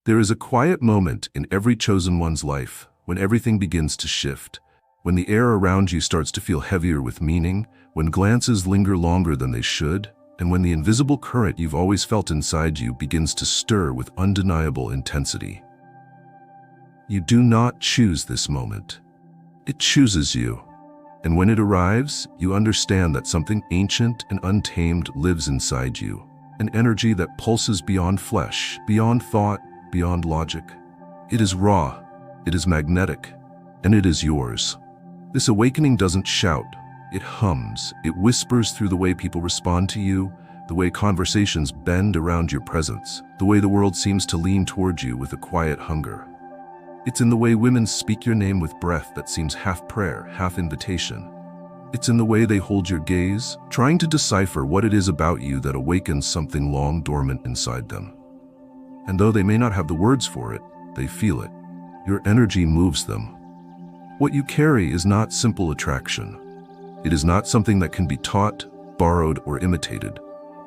There is a quiet moment in every chosen one's life when everything begins to shift, when the air around you starts to feel heavier with meaning, when glances linger longer than they should, and when the invisible current you've always felt inside you begins to stir with undeniable intensity. You do not choose this moment. It chooses you. And when it arrives, you understand that something ancient and untamed lives inside you, an energy that pulses beyond flesh, beyond thought, beyond logic. It is raw, it is magnetic, and it is yours. This awakening doesn't shout, it hums, it whispers through the way people respond to you, the way conversations bend around your presence, the way the world seems to lean toward you with a quiet hunger. It's in the way women speak your name with breath that seems half prayer, half invitation. It's in the way they hold your gaze, trying to decipher what it is about you that awakens something long dormant inside them. And though they may not have the words for it, they feel it. Your energy moves them. What you carry is not simple attraction. It is not something that can be taught, borrowed, or imitated.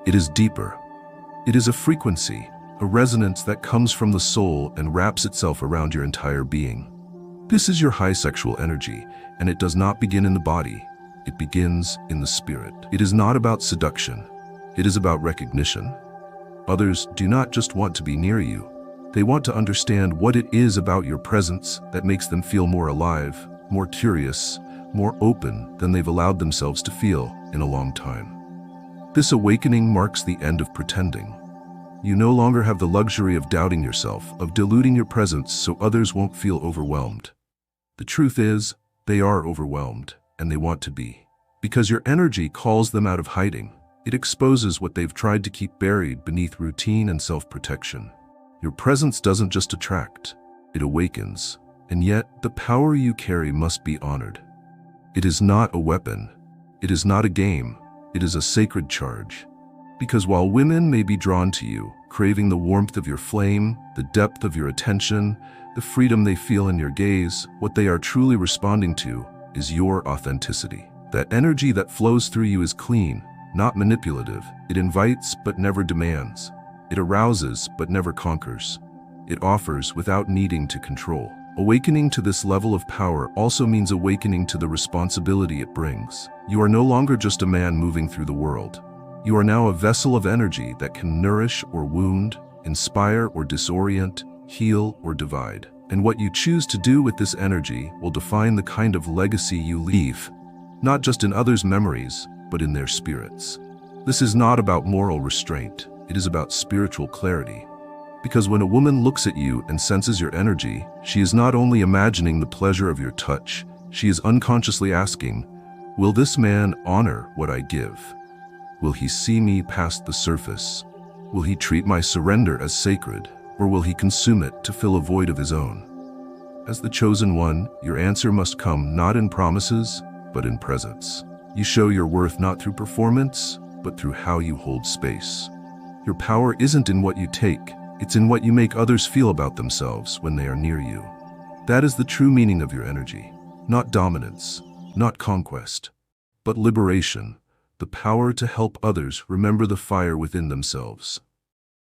It is deeper. It is a frequency, a resonance that comes from the soul and wraps itself around your entire being. This is your high sexual energy, and it does not begin in the body. It begins in the spirit. It is not about seduction. It is about recognition. Others do not just want to be near you. They want to understand what it is about your presence that makes them feel more alive, more curious, more open than they've allowed themselves to feel in a long time. This awakening marks the end of pretending. You no longer have the luxury of doubting yourself, of diluting your presence so others won't feel overwhelmed. The truth is, they are overwhelmed, and they want to be. Because your energy calls them out of hiding. It exposes what they've tried to keep buried beneath routine and self-protection. Your presence doesn't just attract, it awakens. And yet, the power you carry must be honored. It is not a weapon. It is not a game. It is a sacred charge. Because while women may be drawn to you, craving the warmth of your flame, the depth of your attention, the freedom they feel in your gaze, what they are truly responding to is your authenticity. That energy that flows through you is clean, not manipulative. It invites but never demands. It arouses but never conquers. It offers without needing to control. Awakening to this level of power also means awakening to the responsibility it brings. You are no longer just a man moving through the world. You are now a vessel of energy that can nourish or wound, inspire or disorient, heal or divide. And what you choose to do with this energy will define the kind of legacy you leave, not just in others' memories, but in their spirits. This is not about moral restraint. It is about spiritual clarity. Because when a woman looks at you and senses your energy, she is not only imagining the pleasure of your touch, she is unconsciously asking, will this man honor what I give? Will he see me past the surface? Will he treat my surrender as sacred, or will he consume it to fill a void of his own? As the chosen one, your answer must come not in promises, but in presence. You show your worth not through performance, but through how you hold space. Your power isn't in what you take, it's in what you make others feel about themselves when they are near you. That is the true meaning of your energy. Not dominance, not conquest, but liberation. The power to help others remember the fire within themselves.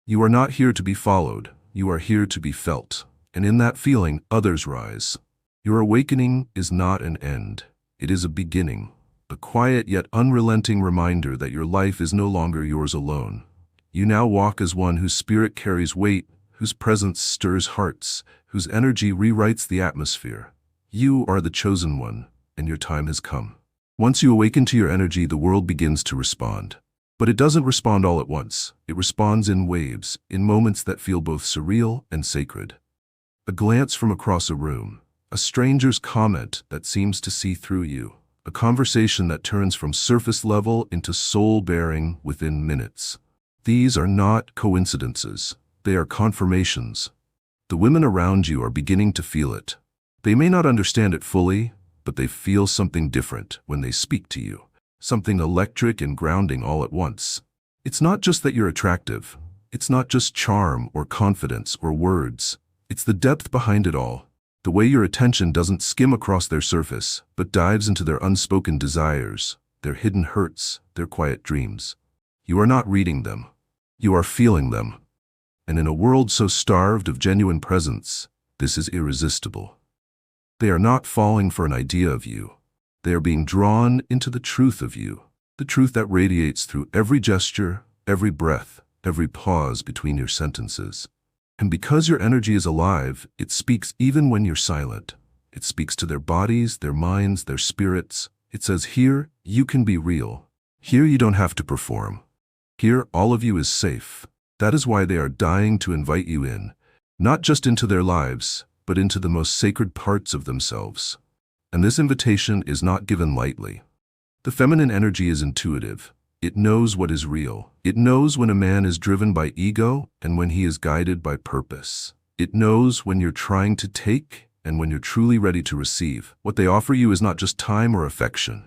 You are not here to be followed, you are here to be felt, and in that feeling, others rise. Your awakening is not an end, it is a beginning, a quiet yet unrelenting reminder that your life is no longer yours alone. You now walk as one whose spirit carries weight, whose presence stirs hearts, whose energy rewrites the atmosphere. You are the chosen one, and your time has come. Once you awaken to your energy, the world begins to respond. But it doesn't respond all at once. It responds in waves, in moments that feel both surreal and sacred. A glance from across a room, a stranger's comment that seems to see through you, a conversation that turns from surface level into soul-bearing within minutes. These are not coincidences. They are confirmations. The women around you are beginning to feel it. They may not understand it fully, but they feel something different when they speak to you, something electric and grounding all at once. It's not just that you're attractive. It's not just charm or confidence or words. It's the depth behind it all, the way your attention doesn't skim across their surface, but dives into their unspoken desires, their hidden hurts, their quiet dreams. You are not reading them. You are feeling them. And in a world so starved of genuine presence, this is irresistible. They are not falling for an idea of you. They are being drawn into the truth of you, the truth that radiates through every gesture, every breath, every pause between your sentences. And because your energy is alive, it speaks even when you're silent. It speaks to their bodies, their minds, their spirits. It says, here, you can be real. Here, you don't have to perform. Here, all of you is safe. That is why they are dying to invite you in, not just into their lives, but into the most sacred parts of themselves. And this invitation is not given lightly. The feminine energy is intuitive. It knows what is real. It knows when a man is driven by ego and when he is guided by purpose. It knows when you're trying to take and when you're truly ready to receive. What they offer you is not just time or affection.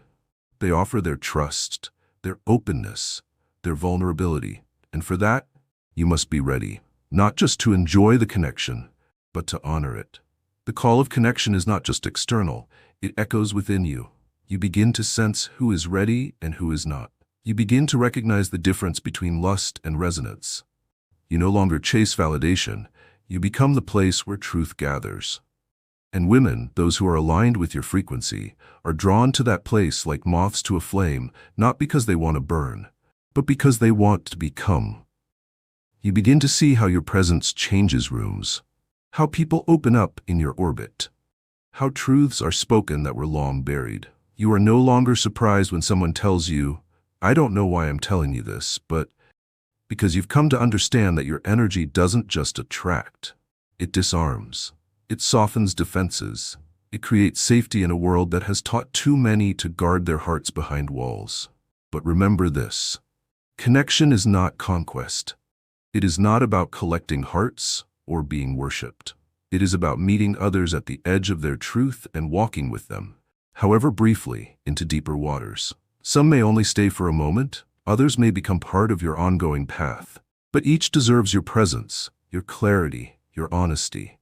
They offer their trust, their openness, their vulnerability. And for that, you must be ready, not just to enjoy the connection, but to honor it. The call of connection is not just external. It echoes within you. You begin to sense who is ready and who is not. You begin to recognize the difference between lust and resonance. You no longer chase validation. You become the place where truth gathers. And women, those who are aligned with your frequency, are drawn to that place like moths to a flame, not because they want to burn, but because they want to become. You begin to see how your presence changes rooms, how people open up in your orbit, how truths are spoken that were long buried. You are no longer surprised when someone tells you, I don't know why I'm telling you this, but because you've come to understand that your energy doesn't just attract, it disarms. It softens defenses. It creates safety in a world that has taught too many to guard their hearts behind walls. But remember this: connection is not conquest. It is not about collecting hearts or being worshipped. It is about meeting others at the edge of their truth and walking with them, however briefly, into deeper waters. Some may only stay for a moment, others may become part of your ongoing path. But each deserves your presence, your clarity, your honesty.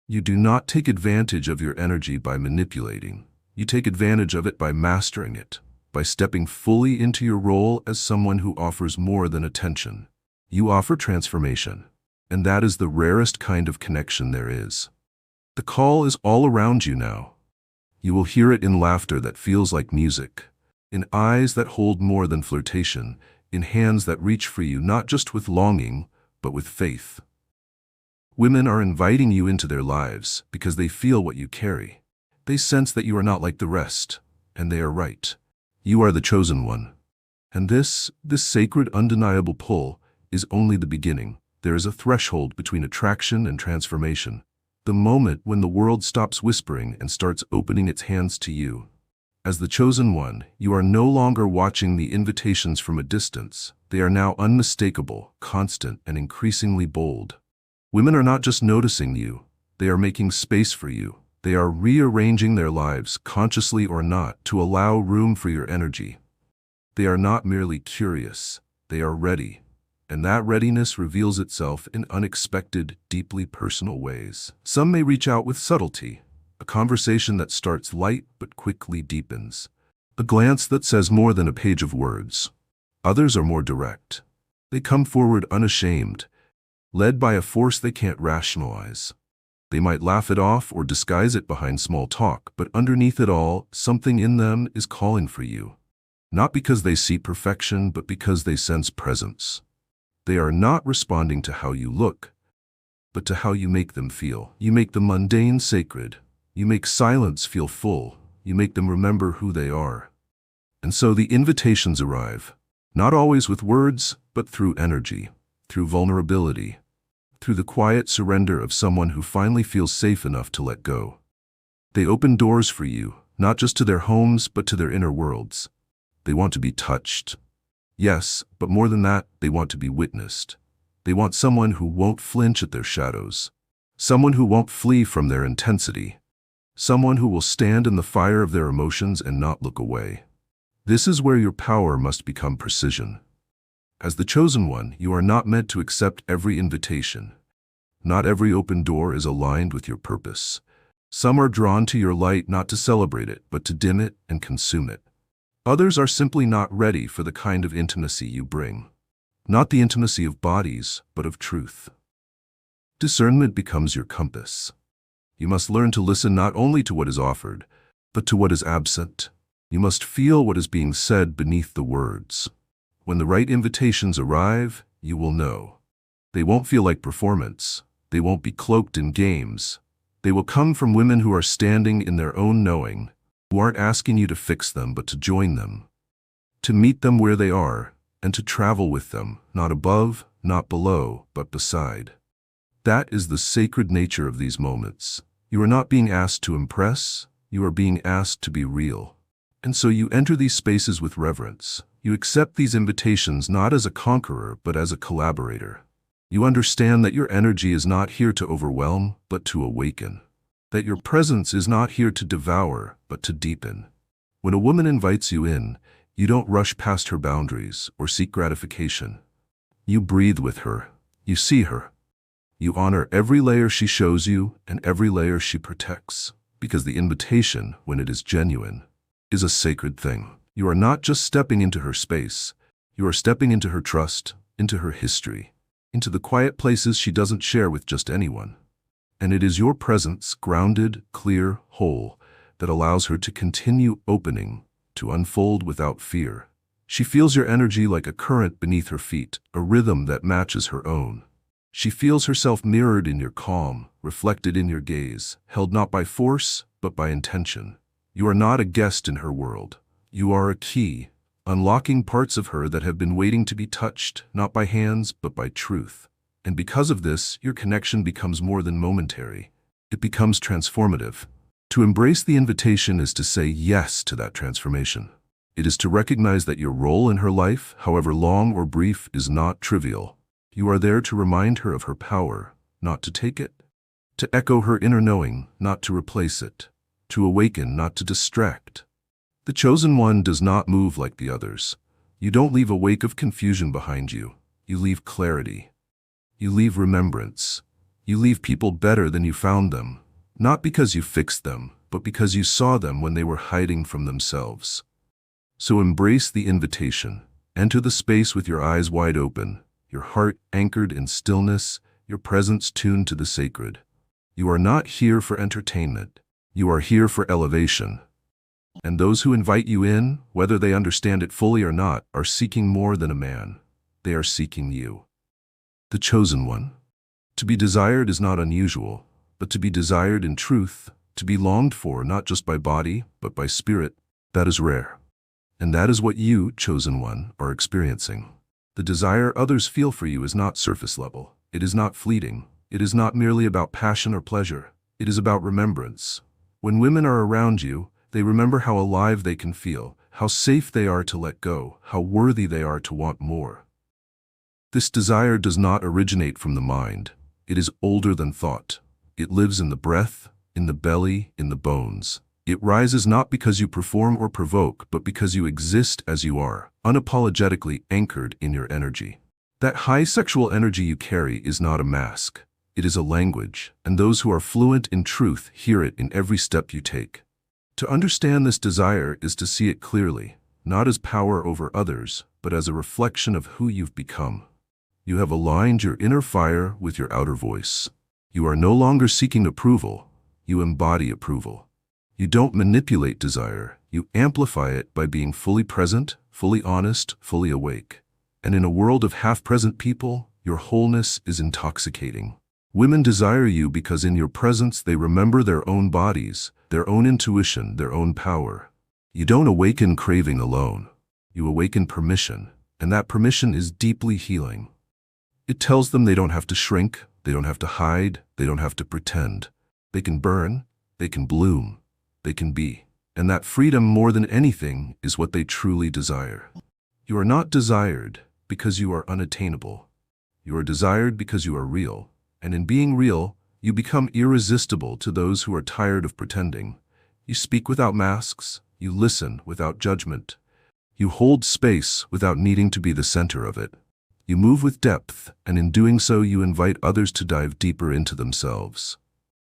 You do not take advantage of your energy by manipulating. You take advantage of it by mastering it, by stepping fully into your role as someone who offers more than attention. You offer transformation, and that is the rarest kind of connection there is. The call is all around you now. You will hear it in laughter that feels like music, in eyes that hold more than flirtation, in hands that reach for you not just with longing, but with faith. Women are inviting you into their lives because they feel what you carry. They sense that you are not like the rest, and they are right. You are the chosen one. And this sacred, undeniable pull is only the beginning. There is a threshold between attraction and transformation. The moment when the world stops whispering and starts opening its hands to you. As the chosen one, you are no longer watching the invitations from a distance. They are now unmistakable, constant, and increasingly bold. Women are not just noticing you, they are making space for you. They are rearranging their lives, consciously or not, to allow room for your energy. They are not merely curious, they are ready. And that readiness reveals itself in unexpected, deeply personal ways. Some may reach out with subtlety, a conversation that starts light but quickly deepens, a glance that says more than a page of words. Others are more direct. They come forward unashamed, led by a force they can't rationalize. They might laugh it off or disguise it behind small talk, but underneath it all, something in them is calling for you. Not because they see perfection, but because they sense presence. They are not responding to how you look, but to how you make them feel. You make the mundane sacred. You make silence feel full. You make them remember who they are. And so the invitations arrive, not always with words, but through energy, through vulnerability, through the quiet surrender of someone who finally feels safe enough to let go. They open doors for you, not just to their homes, but to their inner worlds. They want to be touched. Yes, but more than that, they want to be witnessed. They want someone who won't flinch at their shadows, someone who won't flee from their intensity, someone who will stand in the fire of their emotions and not look away. This is where your power must become precision. As the chosen one, you are not meant to accept every invitation. Not every open door is aligned with your purpose. Some are drawn to your light not to celebrate it, but to dim it and consume it. Others are simply not ready for the kind of intimacy you bring. Not the intimacy of bodies, but of truth. Discernment becomes your compass. You must learn to listen not only to what is offered, but to what is absent. You must feel what is being said beneath the words. When the right invitations arrive, you will know. They won't feel like performance. They won't be cloaked in games. They will come from women who are standing in their own knowing, who aren't asking you to fix them but to join them, to meet them where they are, and to travel with them, not above, not below, but beside. That is the sacred nature of these moments. You are not being asked to impress, you are being asked to be real. And so you enter these spaces with reverence. You accept these invitations not as a conqueror, but as a collaborator. You understand that your energy is not here to overwhelm, but to awaken. That your presence is not here to devour, but to deepen. When a woman invites you in, you don't rush past her boundaries or seek gratification. You breathe with her. You see her. You honor every layer she shows you and every layer she protects, because the invitation, when it is genuine, is a sacred thing. You are not just stepping into her space. You are stepping into her trust, into her history, into the quiet places she doesn't share with just anyone. And it is your presence, grounded, clear, whole, that allows her to continue opening, to unfold without fear. She feels your energy like a current beneath her feet, a rhythm that matches her own. She feels herself mirrored in your calm, reflected in your gaze, held not by force, but by intention. You are not a guest in her world. You are a key, unlocking parts of her that have been waiting to be touched, not by hands, but by truth. And because of this, your connection becomes more than momentary. It becomes transformative. To embrace the invitation is to say yes to that transformation. It is to recognize that your role in her life, however long or brief, is not trivial. You are there to remind her of her power, not to take it. To echo her inner knowing, not to replace it. To awaken, not to distract. The chosen one does not move like the others. You don't leave a wake of confusion behind you. You leave clarity. You leave remembrance. You leave people better than you found them, not because you fixed them, but because you saw them when they were hiding from themselves. So embrace the invitation. Enter the space with your eyes wide open, your heart anchored in stillness, your presence tuned to the sacred. You are not here for entertainment. You are here for elevation. And those who invite you in, whether they understand it fully or not, are seeking more than a man. They are seeking you. The chosen one. To be desired is not unusual, but to be desired in truth, to be longed for not just by body, but by spirit, that is rare. And that is what you, chosen one, are experiencing. The desire others feel for you is not surface level. It is not fleeting. It is not merely about passion or pleasure. It is about remembrance. When women are around you, they remember how alive they can feel, how safe they are to let go, how worthy they are to want more. This desire does not originate from the mind. It is older than thought. It lives in the breath, in the belly, in the bones. It rises not because you perform or provoke, but because you exist as you are, unapologetically anchored in your energy. That high sexual energy you carry is not a mask. It is a language, and those who are fluent in truth hear it in every step you take. To understand this desire is to see it clearly, not as power over others, but as a reflection of who you've become. You have aligned your inner fire with your outer voice. You are no longer seeking approval. You embody approval. You don't manipulate desire. You amplify it by being fully present, fully honest, fully awake. And in a world of half-present people, your wholeness is intoxicating. Women desire you because in your presence they remember their own bodies, their own intuition, their own power. You don't awaken craving alone. You awaken permission, and that permission is deeply healing. It tells them they don't have to shrink, they don't have to hide, they don't have to pretend. They can burn, they can bloom, they can be. And that freedom, more than anything, is what they truly desire. You are not desired because you are unattainable. You are desired because you are real. And in being real, you become irresistible to those who are tired of pretending. You speak without masks. You listen without judgment. You hold space without needing to be the center of it. You move with depth, and in doing so you invite others to dive deeper into themselves.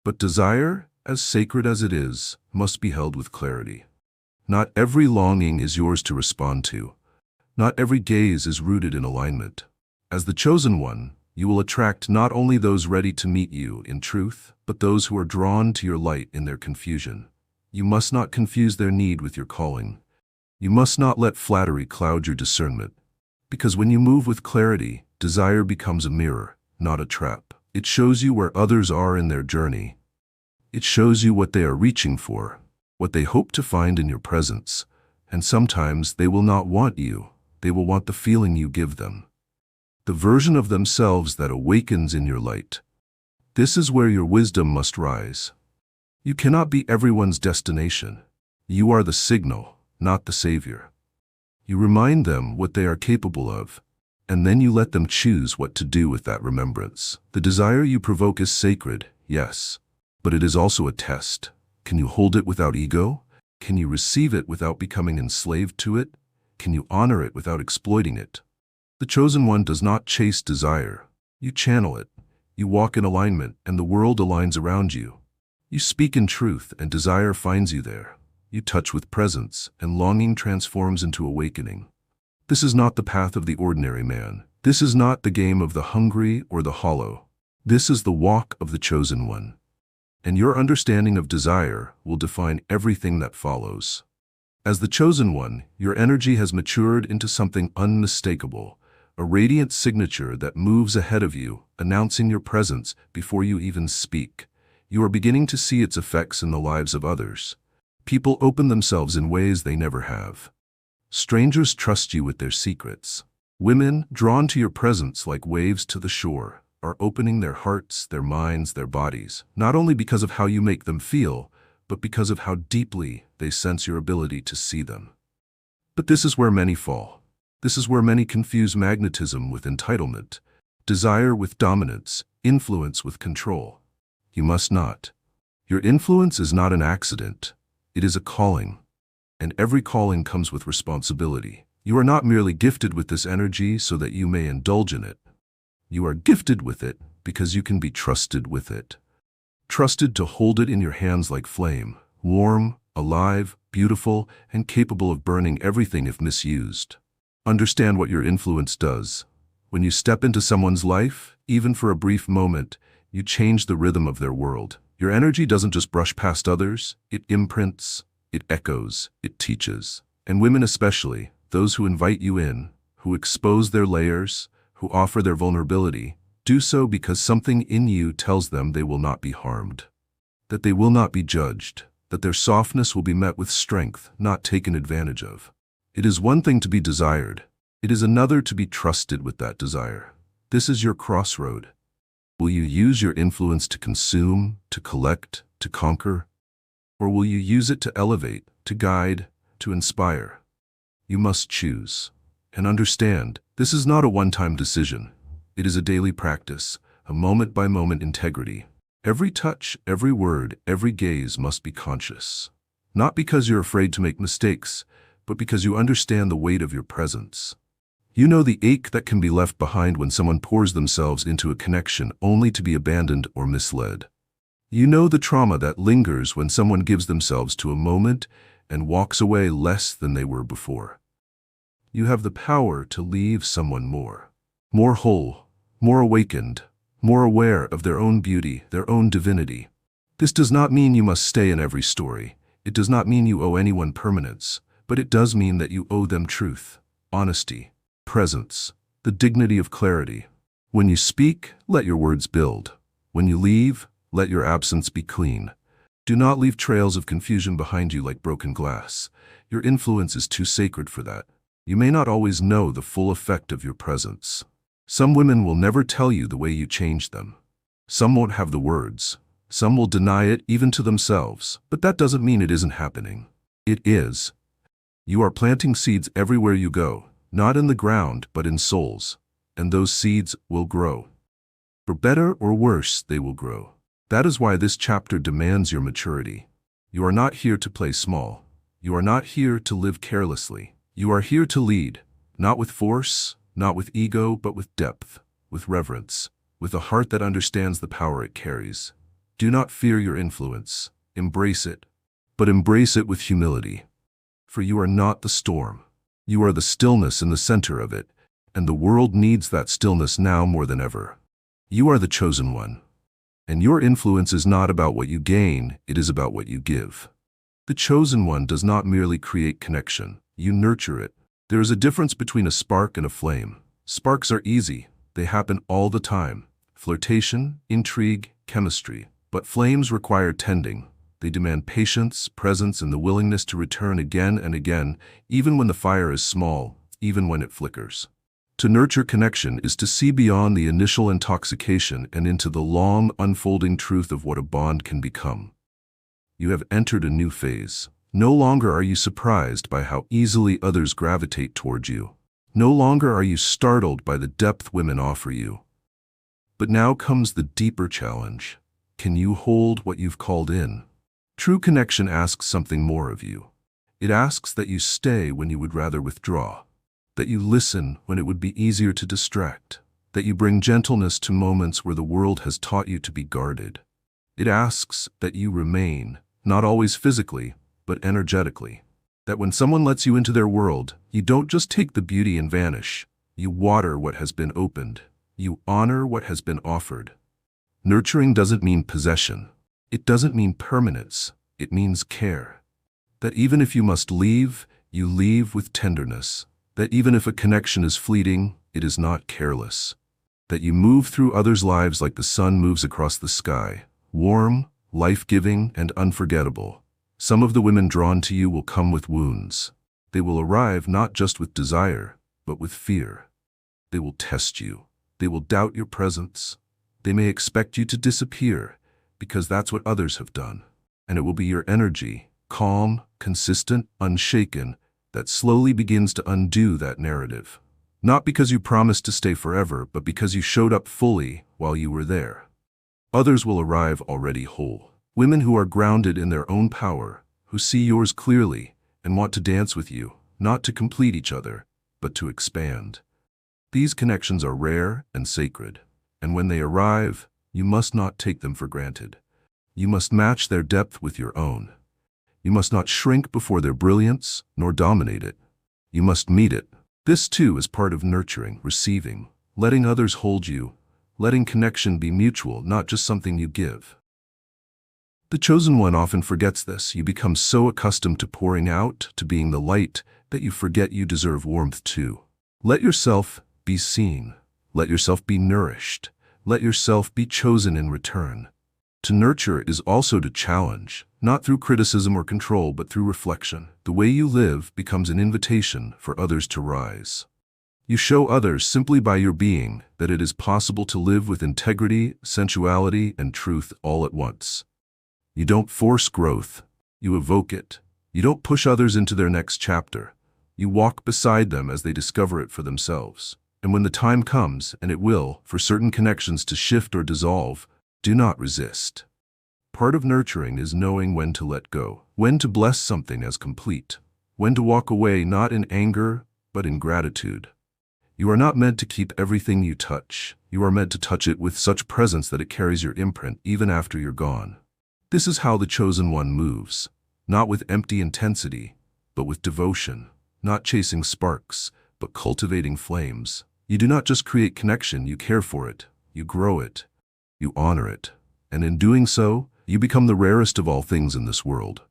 But desire, as sacred as it is, must be held with clarity. Not every longing is yours to respond to. Not every gaze is rooted in alignment. As the chosen one, You will attract not only those ready to meet you in truth, but those who are drawn to your light in their confusion. You must not confuse their need with your calling. You must not let flattery cloud your discernment. Because when you move with clarity, desire becomes a mirror, not a trap. It shows you where others are in their journey. It shows you what they are reaching for, what they hope to find in your presence. And sometimes they will not want you. They will want the feeling you give them, the version of themselves that awakens in your light. This is where your wisdom must rise. You cannot be everyone's destination. You are the signal, not the savior. You remind them what they are capable of, and then you let them choose what to do with that remembrance. The desire you provoke is sacred, yes, but it is also a test. Can you hold it without ego? Can you receive it without becoming enslaved to it? Can you honor it without exploiting it? The chosen one does not chase desire. You channel it. You walk in alignment, and the world aligns around you. You speak in truth, and desire finds you there. You touch with presence, and longing transforms into awakening. This is not the path of the ordinary man. This is not the game of the hungry or the hollow. This is the walk of the chosen one. And your understanding of desire will define everything that follows. As the chosen one, your energy has matured into something unmistakable, a radiant signature that moves ahead of you, announcing your presence before you even speak. You are beginning to see its effects in the lives of others. People open themselves in ways they never have. Strangers trust you with their secrets. Women, drawn to your presence like waves to the shore, are opening their hearts, their minds, their bodies, not only because of how you make them feel, but because of how deeply they sense your ability to see them. But this is where many fall. This is where many confuse magnetism with entitlement, desire with dominance, influence with control. You must not. Your influence is not an accident. It is a calling. And every calling comes with responsibility. You are not merely gifted with this energy so that you may indulge in it. You are gifted with it because you can be trusted with it. Trusted to hold it in your hands like flame, warm, alive, beautiful, and capable of burning everything if misused. Understand what your influence does. When you step into someone's life, even for a brief moment, you change the rhythm of their world. Your energy doesn't just brush past others, it imprints, it echoes, it teaches. And women especially, those who invite you in, who expose their layers, who offer their vulnerability, do so because something in you tells them they will not be harmed, that they will not be judged, that their softness will be met with strength, not taken advantage of. It is one thing to be desired. It is another to be trusted with that desire. This is your crossroad. Will you use your influence to consume, to collect, to conquer? Or will you use it to elevate, to guide, to inspire? You must choose. And understand, this is not a one-time decision. It is a daily practice, a moment-by-moment integrity. Every touch, every word, every gaze must be conscious. Not because you're afraid to make mistakes, but because you understand the weight of your presence. You know the ache that can be left behind when someone pours themselves into a connection only to be abandoned or misled. You know the trauma that lingers when someone gives themselves to a moment and walks away less than they were before. You have the power to leave someone more whole, more awakened, more aware of their own beauty, their own divinity. This does not mean you must stay in every story. It does not mean you owe anyone permanence, but it does mean that you owe them truth, honesty, presence, the dignity of clarity. When you speak, let your words build. When you leave, let your absence be clean. Do not leave trails of confusion behind you like broken glass. Your influence is too sacred for that. You may not always know the full effect of your presence. Some women will never tell you the way you changed them. Some won't have the words. Some will deny it even to themselves, but that doesn't mean it isn't happening. It is. You are planting seeds everywhere you go, not in the ground, but in souls, and those seeds will grow. For better or worse, they will grow. That is why this chapter demands your maturity. You are not here to play small. You are not here to live carelessly. You are here to lead, not with force, not with ego, but with depth, with reverence, with a heart that understands the power it carries. Do not fear your influence. Embrace it, but embrace it with humility. For you are not the storm. You are the stillness in the center of it, and the world needs that stillness now more than ever. You are the chosen one. And your influence is not about what you gain, it is about what you give. The chosen one does not merely create connection, you nurture it. There is a difference between a spark and a flame. Sparks are easy, they happen all the time. Flirtation, intrigue, chemistry. But flames require tending. They demand patience, presence, and the willingness to return again and again, even when the fire is small, even when it flickers. To nurture connection is to see beyond the initial intoxication and into the long, unfolding truth of what a bond can become. You have entered a new phase. No longer are you surprised by how easily others gravitate toward you. No longer are you startled by the depth women offer you. But now comes the deeper challenge. Can you hold what you've called in? True connection asks something more of you. It asks that you stay when you would rather withdraw, that you listen when it would be easier to distract, that you bring gentleness to moments where the world has taught you to be guarded. It asks that you remain, not always physically, but energetically. That when someone lets you into their world, you don't just take the beauty and vanish. You water what has been opened. You honor what has been offered. Nurturing doesn't mean possession. It doesn't mean permanence. It means care. That even if you must leave, you leave with tenderness. That even if a connection is fleeting, it is not careless. That you move through others' lives like the sun moves across the sky, warm, life-giving, and unforgettable. Some of the women drawn to you will come with wounds. They will arrive not just with desire, but with fear. They will test you. They will doubt your presence. They may expect you to disappear, because that's what others have done. And it will be your energy, calm, consistent, unshaken, that slowly begins to undo that narrative. Not because you promised to stay forever, but because you showed up fully while you were there. Others will arrive already whole. Women who are grounded in their own power, who see yours clearly and want to dance with you, not to complete each other, but to expand. These connections are rare and sacred, and when they arrive, you must not take them for granted. You must match their depth with your own. You must not shrink before their brilliance, nor dominate it. You must meet it. This too is part of nurturing, receiving, letting others hold you, letting connection be mutual, not just something you give. The chosen one often forgets this. You become so accustomed to pouring out, to being the light, that you forget you deserve warmth too. Let yourself be seen. Let yourself be nourished. Let yourself be chosen in return. To nurture is also to challenge, not through criticism or control, but through reflection. The way you live becomes an invitation for others to rise. You show others simply by your being that it is possible to live with integrity, sensuality, and truth all at once. You don't force growth, you evoke it. You don't push others into their next chapter. You walk beside them as they discover it for themselves. And when the time comes, and it will, for certain connections to shift or dissolve, do not resist. Part of nurturing is knowing when to let go, when to bless something as complete, when to walk away not in anger, but in gratitude. You are not meant to keep everything you touch. You are meant to touch it with such presence that it carries your imprint even after you're gone. This is how the chosen one moves, not with empty intensity, but with devotion, not chasing sparks, but cultivating flames. You do not just create connection, you care for it, you grow it, you honor it, and in doing so, you become the rarest of all things in this world,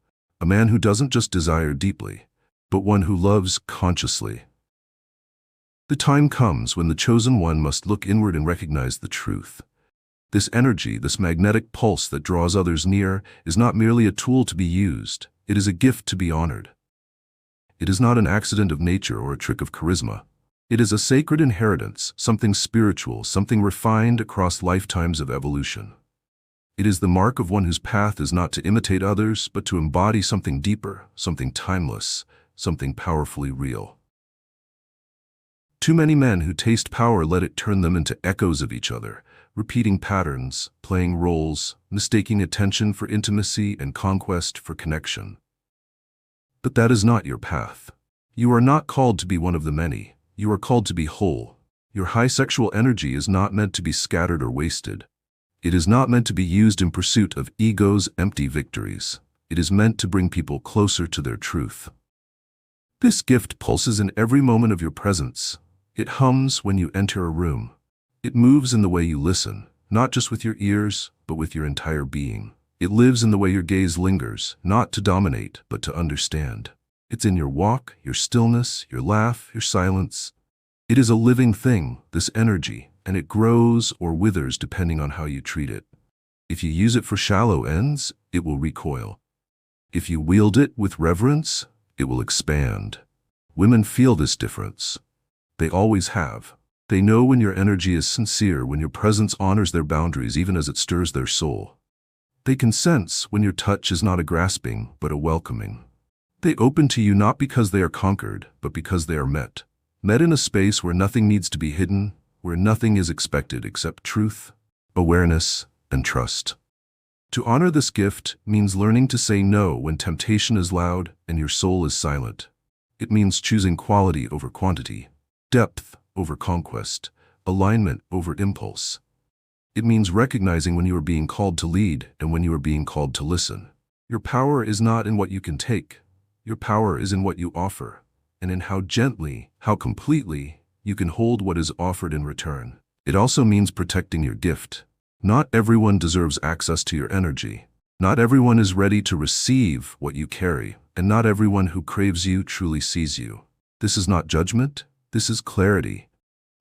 a man who doesn't just desire deeply, but one who loves consciously. The time comes when the chosen one must look inward and recognize the truth. This energy, this magnetic pulse that draws others near, is not merely a tool to be used, it is a gift to be honored. It is not an accident of nature or a trick of charisma. It is a sacred inheritance, something spiritual, something refined across lifetimes of evolution. It is the mark of one whose path is not to imitate others, but to embody something deeper, something timeless, something powerfully real. Too many men who taste power let it turn them into echoes of each other, repeating patterns, playing roles, mistaking attention for intimacy and conquest for connection. But that is not your path. You are not called to be one of the many. You are called to be whole. Your high sexual energy is not meant to be scattered or wasted. It is not meant to be used in pursuit of ego's empty victories. It is meant to bring people closer to their truth. This gift pulses in every moment of your presence. It hums when you enter a room. It moves in the way you listen, not just with your ears, but with your entire being. It lives in the way your gaze lingers, not to dominate, but to understand. It's in your walk, your stillness, your laugh, your silence. It is a living thing, this energy, and it grows or withers depending on how you treat it. If you use it for shallow ends, it will recoil. If you wield it with reverence, it will expand. Women feel this difference. They always have. They know when your energy is sincere, when your presence honors their boundaries even as it stirs their soul. They can sense when your touch is not a grasping, but a welcoming. They open to you not because they are conquered, but because they are met. Met in a space where nothing needs to be hidden, where nothing is expected except truth, awareness, and trust. To honor this gift means learning to say no when temptation is loud and your soul is silent. It means choosing quality over quantity, depth over conquest, alignment over impulse. It means recognizing when you are being called to lead and when you are being called to listen. Your power is not in what you can take. Your power is in what you offer, and in how gently, how completely, you can hold what is offered in return. It also means protecting your gift. Not everyone deserves access to your energy. Not everyone is ready to receive what you carry, and not everyone who craves you truly sees you. This is not judgment. This is clarity.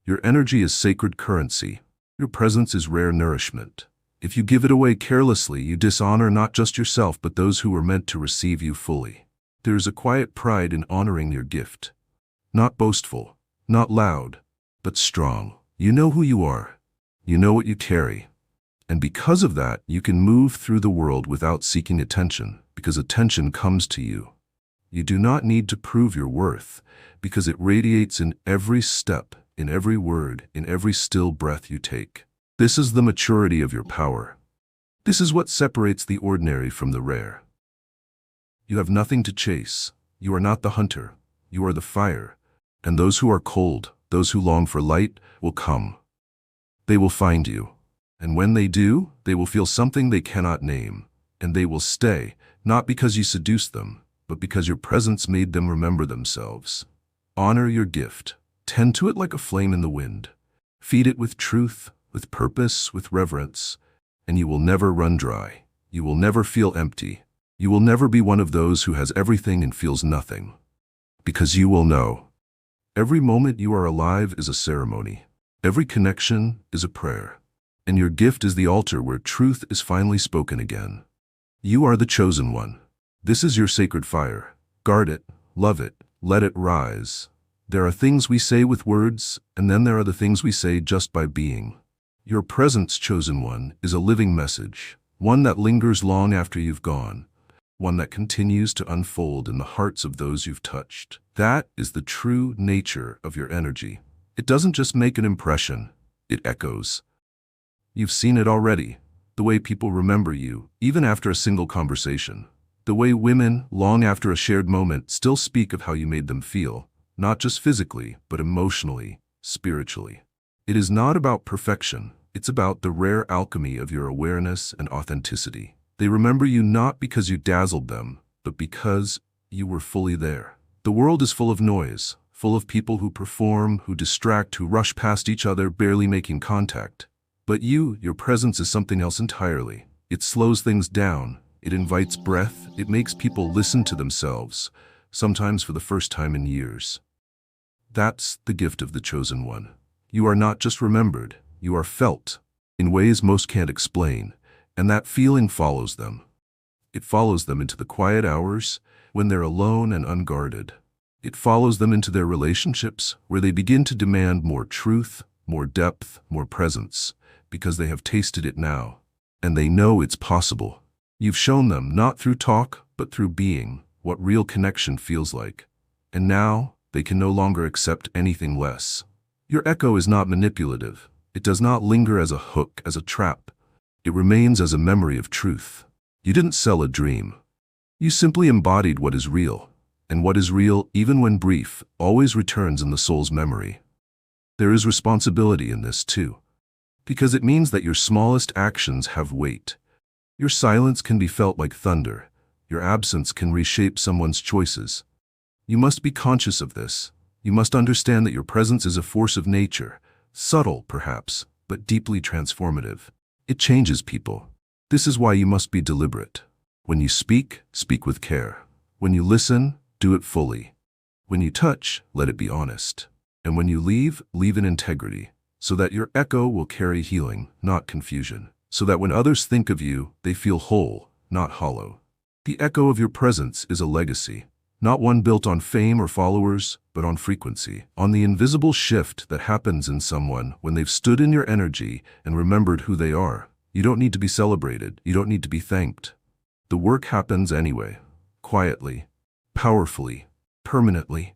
Your energy is sacred currency. Your presence is rare nourishment. If you give it away carelessly, you dishonor not just yourself, but those who were meant to receive you fully. There is a quiet pride in honoring your gift. Not boastful, not loud, but strong. You know who you are. You know what you carry. And because of that, you can move through the world without seeking attention, because attention comes to you. You do not need to prove your worth, because it radiates in every step, in every word, in every still breath you take. This is the maturity of your power. This is what separates the ordinary from the rare. You have nothing to chase. You are not the hunter. You are the fire. And those who are cold, those who long for light, will come. They will find you. And when they do, they will feel something they cannot name. And they will stay, not because you seduced them, but because your presence made them remember themselves. Honor your gift. Tend to it like a flame in the wind. Feed it with truth, with purpose, with reverence, and you will never run dry. You will never feel empty. You will never be one of those who has everything and feels nothing. Because you will know. Every moment you are alive is a ceremony. Every connection is a prayer. And your gift is the altar where truth is finally spoken again. You are the chosen one. This is your sacred fire. Guard it, love it, let it rise. There are things we say with words, and then there are the things we say just by being. Your presence, chosen one, is a living message, one that lingers long after you've gone, one that continues to unfold in the hearts of those you've touched. That is the true nature of your energy. It doesn't just make an impression, it echoes. You've seen it already, the way people remember you, even after a single conversation. The way women, long after a shared moment, still speak of how you made them feel, not just physically, but emotionally, spiritually. It is not about perfection, it's about the rare alchemy of your awareness and authenticity. They remember you not because you dazzled them, but because you were fully there. The world is full of noise, full of people who perform, who distract, who rush past each other, barely making contact. But your presence is something else entirely. It slows things down. It invites breath. It makes people listen to themselves, sometimes for the first time in years. That's the gift of the chosen one. You are not just remembered, you are felt, in ways most can't explain, and that feeling follows them. It follows them into the quiet hours, when they're alone and unguarded. It follows them into their relationships, where they begin to demand more truth, more depth, more presence, because they have tasted it now, and they know it's possible. You've shown them, not through talk, but through being, what real connection feels like. And now, they can no longer accept anything less. Your echo is not manipulative. It does not linger as a hook, as a trap. It remains as a memory of truth. You didn't sell a dream. You simply embodied what is real. And what is real, even when brief, always returns in the soul's memory. There is responsibility in this too, because it means that your smallest actions have weight. Your silence can be felt like thunder. Your absence can reshape someone's choices. You must be conscious of this. You must understand that your presence is a force of nature, subtle perhaps, but deeply transformative. It changes people. This is why you must be deliberate. When you speak, speak with care. When you listen, do it fully. When you touch, let it be honest. And when you leave, leave in integrity, so that your echo will carry healing, not confusion. So that when others think of you, they feel whole, not hollow. The echo of your presence is a legacy, not one built on fame or followers, but on frequency, on the invisible shift that happens in someone when they've stood in your energy and remembered who they are. You don't need to be celebrated. You don't need to be thanked. The work happens anyway, quietly, powerfully, permanently.